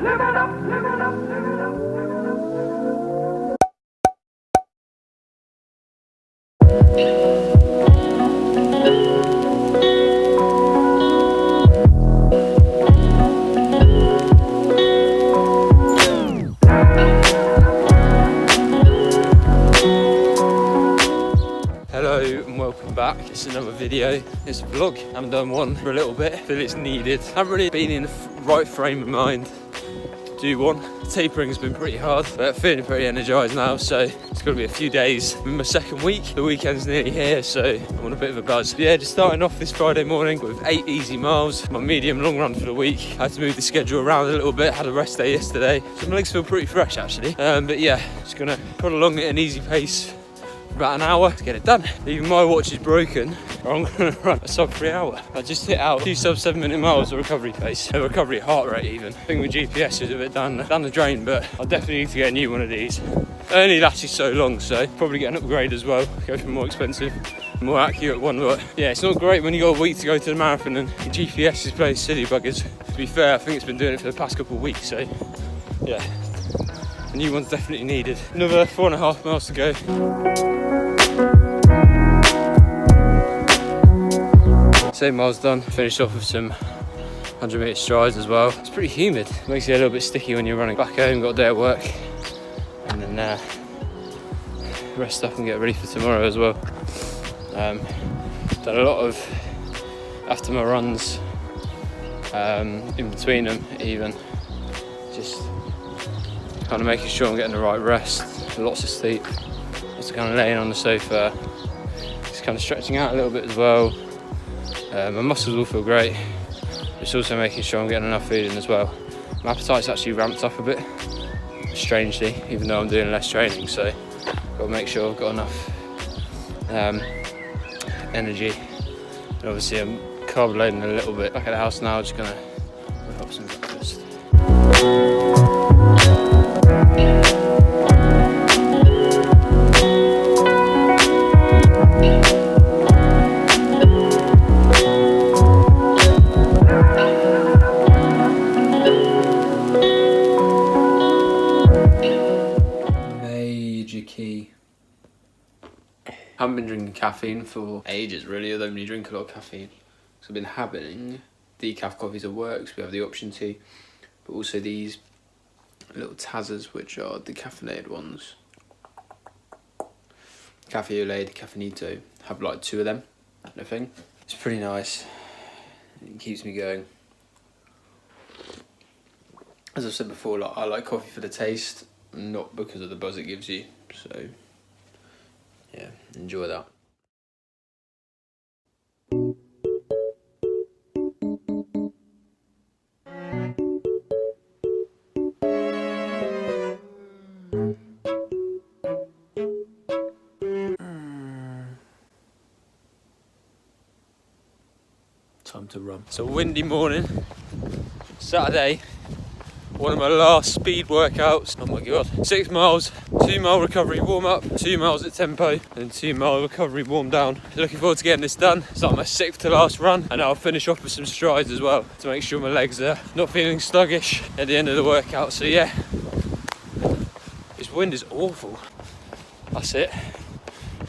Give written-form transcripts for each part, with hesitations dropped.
Hello and welcome back. It's another video. It's a vlog. I haven't done one for a little bit. I feel it's needed. I haven't really been in the right frame of mind to do one. Tapering's been pretty hard, but feeling pretty energised now, so it's going to be a few days. I'm in my second week. The weekend's nearly here, so I'm on a bit of a buzz. Yeah, just starting off this Friday morning with 8 easy miles, my medium long run for the week. I had to move the schedule around a little bit, had a rest day yesterday, so my legs feel pretty fresh actually. But yeah, just going to put along at an easy pace. About an hour to get it done. Even my watch is broken, or I'm going to run a sub 3 hour. I just hit out 2 sub 7 minute miles of recovery pace, a recovery heart rate even. I think my GPS is a bit down the drain, but I'll definitely need to get a new one of these. It only lasts you so long, so probably get an upgrade as well, go for a more expensive, more accurate one. But yeah, it's not great when you got a week to go to the marathon and your GPS is playing silly buggers. To be fair, I think it's been doing it for the past couple of weeks, so yeah, a new one's definitely needed. Another 4.5 miles to go. Same miles done, finished off with some 100 metre strides as well. It's pretty humid, makes it a little bit sticky when you're running. Back home, got a day at work, and then rest up and get ready for tomorrow as well. Done a lot of, after my runs, in between them even, just kind of making sure I'm getting the right rest, lots of sleep, lots of kind of laying on the sofa, just kind of stretching out a little bit as well. My muscles will feel great, but it's also making sure I'm getting enough food in as well. My appetite's actually ramped up a bit, strangely, even though I'm doing less training, so got to make sure I've got enough energy. And obviously I'm carb loading a little bit. Back at the house now, just gonna whip up some breakfast. I haven't been drinking caffeine for ages really. I don't really drink a lot of caffeine. So I've been having decaf coffees at work, so we have the option to, but also these little Tazzas, which are decaffeinated ones. Cafe au lait, decaffeinito. Have like 2 of them, I think. It's pretty nice. It keeps me going. As I've said before, like, I like coffee for the taste, not because of the buzz it gives you. So yeah, enjoy that. Time to run. It's a windy morning, Saturday. One of my last speed workouts. Oh my god. 6 miles, 2 mile recovery warm up, 2 miles at tempo, and 2 mile recovery warm down. Looking forward to getting this done. It's like my 6th to last run, and I'll finish off with some strides as well to make sure my legs are not feeling sluggish at the end of the workout. So yeah, this wind is awful. That's it.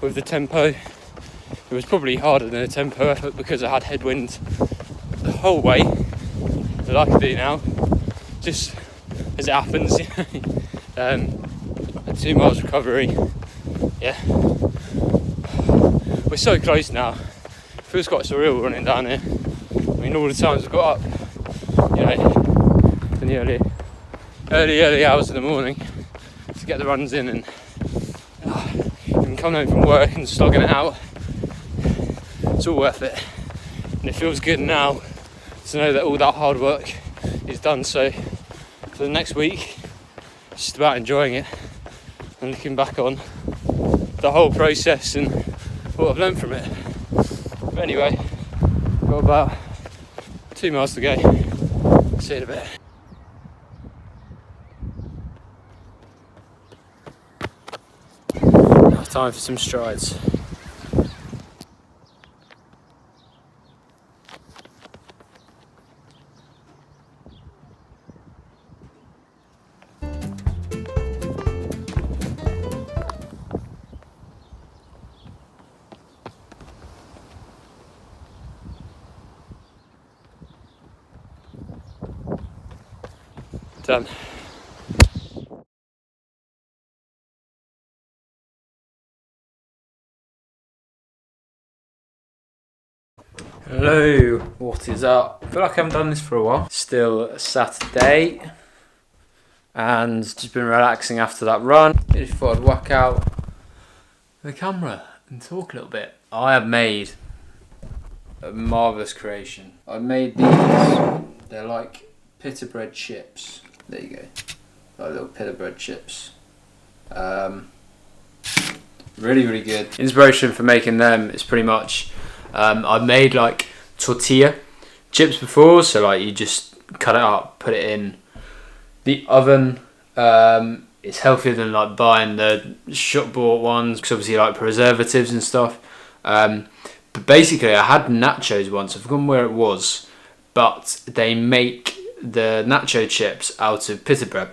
With the tempo, it was probably harder than a tempo effort because I had headwind the whole way, that I can do now. Just as it happens. 2 miles recovery. Yeah, we're so close now. It feels quite surreal running down here. I mean, all the times I've got up, you know, in the early hours of the morning to get the runs in, and even coming home from work and slogging it out, it's all worth it. And it feels good now to know that all that hard work is done. So for the next week, it's just about enjoying it and looking back on the whole process and what I've learned from it. But anyway, got about 2 miles to go. See you in a bit. Now time for some strides. Done. Hello, what is up? I feel like I haven't done this for a while. Still Saturday, and just been relaxing after that run. I just thought I'd whack out the camera and talk a little bit. I have made a marvellous creation. I made these, they're like pita bread chips. There you go, like little pita bread chips. Really good. Inspiration for making them is pretty much, I've made like tortilla chips before, so like you just cut it up, put it in the oven. It's healthier than like buying the shop bought ones, because obviously like preservatives and stuff. But basically I had nachos once, I've forgotten where it was, but they make the nacho chips out of pita bread,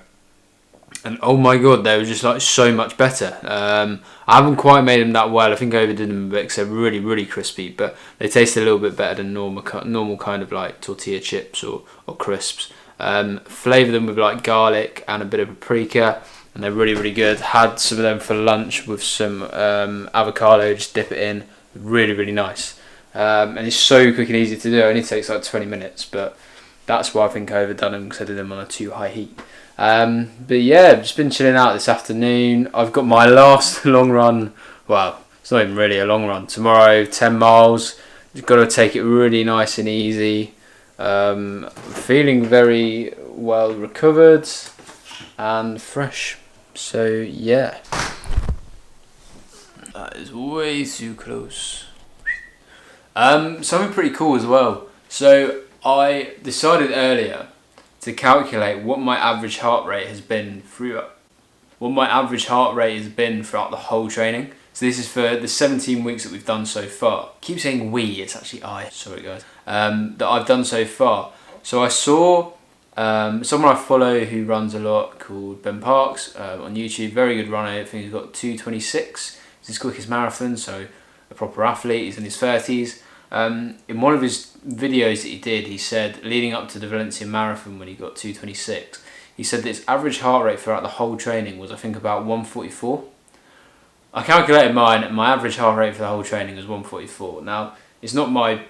and oh my god, they were just like so much better. I haven't quite made them that well. I think I overdid them a bit because they're really crispy, but they taste a little bit better than normal kind of like tortilla chips or crisps. Flavour them with like garlic and a bit of paprika, and they're really good. Had some of them for lunch with some avocado, just dip it in. Really nice. And it's so quick and easy to do. It only takes like 20 minutes, but that's why I think I overdone them, because I did them on a too high heat. But yeah, I've just been chilling out this afternoon. I've got my last long run. Well, it's not even really a long run. Tomorrow, 10 miles. Just got to take it really nice and easy. Feeling very well recovered and fresh. So yeah. That is way too close. Something pretty cool as well. So I decided earlier to calculate what my average heart rate has been throughout the whole training. So this is for the 17 weeks that we've done so far. I keep saying we, it's actually I, sorry guys, that I've done so far. So I saw someone I follow who runs a lot called Ben Parks on YouTube, very good runner. I think he's got 2:26, it's his quickest marathon, so a proper athlete. He's in his 30s. In one of his videos that he did, he said, leading up to the Valencia Marathon when he got 2:26, he said that his average heart rate throughout the whole training was, I think, about 144. I calculated mine, and my average heart rate for the whole training was 144. Now, it's not my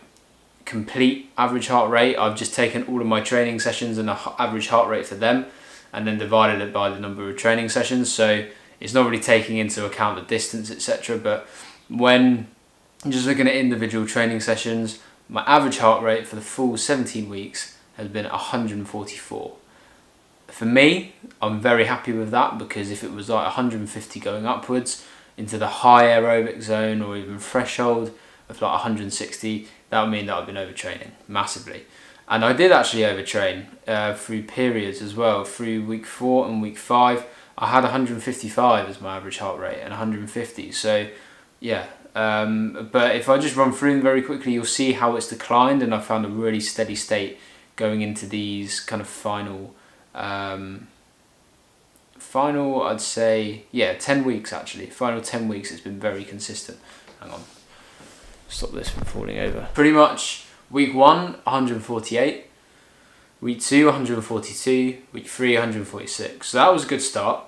complete average heart rate. I've just taken all of my training sessions and the average heart rate for them, and then divided it by the number of training sessions. So it's not really taking into account the distance, etc. But when just looking at individual training sessions, my average heart rate for the full 17 weeks has been 144. For me, I'm very happy with that, because if it was like 150 going upwards into the high aerobic zone or even threshold of like 160, that would mean that I've been overtraining massively. And I did actually overtrain through periods as well. Through week 4 and week 5, I had 155 as my average heart rate and 150. So yeah. But if I just run through them very quickly, you'll see how it's declined, and I found a really steady state going into these kind of final I'd say, yeah, 10 weeks actually. Final 10 weeks, it's been very consistent. Hang on, stop this from falling over. Pretty much week 1, 148. Week 2, 142. Week 3, 146. So that was a good start.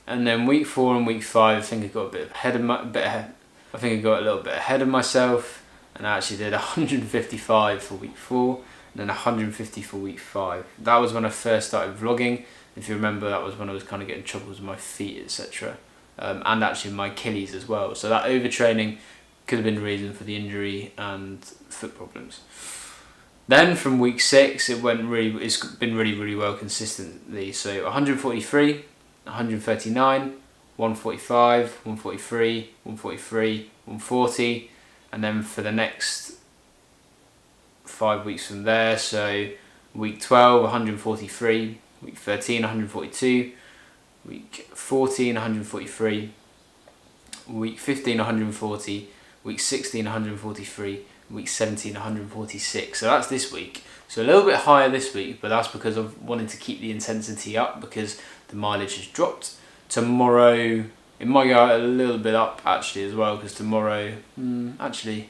And then week 4 and week 5, I think I got a bit ahead of I think I got a little bit ahead of myself, and I actually did 155 for week 4 and then 150 for week 5. That was when I first started vlogging. If you remember, that was when I was kind of getting troubles with my feet, etc. And actually my Achilles as well. So that overtraining could have been the reason for the injury and foot problems. Then from week 6, it's been really well consistently. So 143, 139, 145, 143, 143, 140, and then for the next 5 weeks from there, so week 12, 143, week 13, 142, week 14, 143, week 15, 140, week 16, 143, week 17, 146. So that's this week. So a little bit higher this week, but that's because I've wanted to keep the intensity up, because the mileage has dropped. Tomorrow, it might go a little bit up actually as well, because tomorrow, tomorrow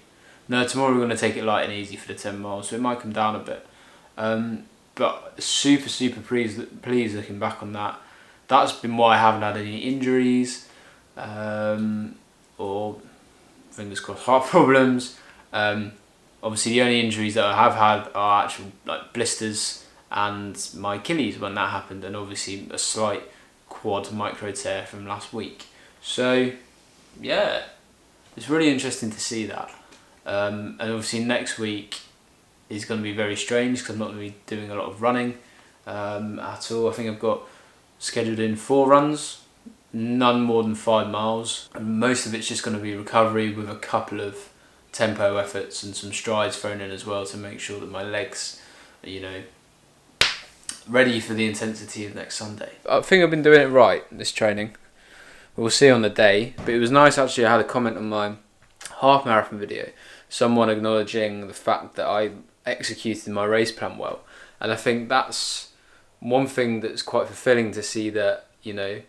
we're going to take it light and easy for the 10 miles, so it might come down a bit. but super pleased looking back on that. That's been why I haven't had any injuries, or fingers crossed heart problems. Obviously the only injuries that I have had are actual like blisters and my Achilles when that happened, and obviously a slight quad micro tear from last week. So yeah, it's really interesting to see that. And obviously next week is going to be very strange because I'm not going to be doing a lot of running at all. I think I've got scheduled in 4 runs, none more than 5 miles, and most of it's just going to be recovery with a couple of tempo efforts and some strides thrown in as well to make sure that my legs are, you know, ready for the intensity of next Sunday. I think I've been doing it right, this training. We'll see on the day, but it was nice actually. I had a comment on my half marathon video, someone acknowledging the fact that I executed my race plan well, and I think that's one thing that's quite fulfilling to see, that, you know,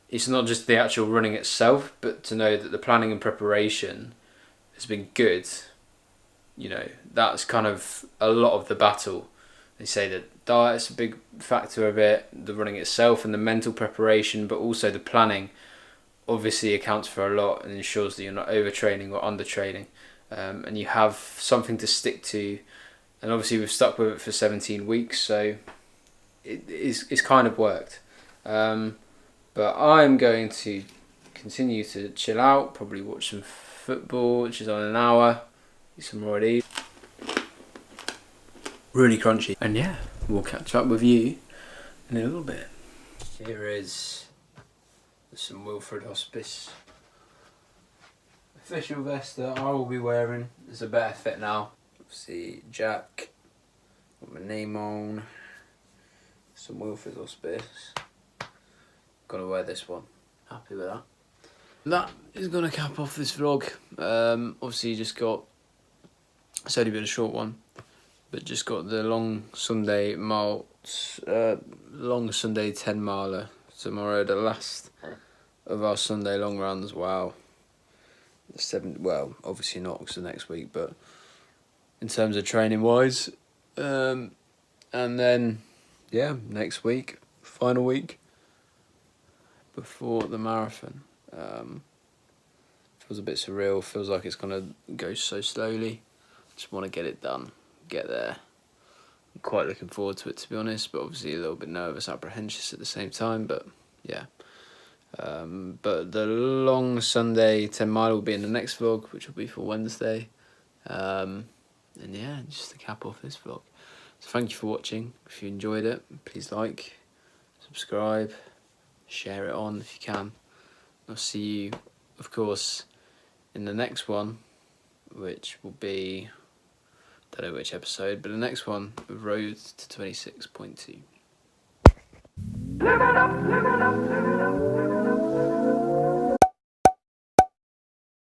it's not just the actual running itself, but to know that the planning and preparation has been good. You know, that's kind of a lot of the battle. They say that diet's a big factor of it, the running itself and the mental preparation, but also the planning obviously accounts for a lot and ensures that you're not overtraining or undertraining, and you have something to stick to. And obviously we've stuck with it for 17 weeks, so it's kind of worked. But I'm going to continue to chill out, probably watch some football, which is on an hour, eat some raw meat. Really crunchy. And yeah, we'll catch up with you in a little bit. Here is some Wilfred Hospice official vest that I will be wearing. It's a better fit now. See Jack, got my name on, some Wilfred Hospice. Gonna wear this one. Happy with that. That is gonna cap off this vlog. Obviously just got, it's only been a short one, but just got the long Sunday 10 miler tomorrow, the last of our Sunday long runs. Wow. Well, obviously not because of next week, but in terms of training wise, and then yeah, next week, final week before the marathon. Feels a bit surreal, feels like it's gonna go so slowly. Just want to get it done, get there. I'm quite looking forward to it, to be honest, but obviously a little bit nervous, apprehensive at the same time, but yeah. But the long Sunday 10 mile will be in the next vlog, which will be for Wednesday. And yeah, just to cap off this vlog. So thank you for watching. If you enjoyed it, please like, subscribe, share it on if you can. I'll see you, of course, in the next one, which will be, don't know which episode, but the next one, Road to 26.2. Live it up, live it up, live it up.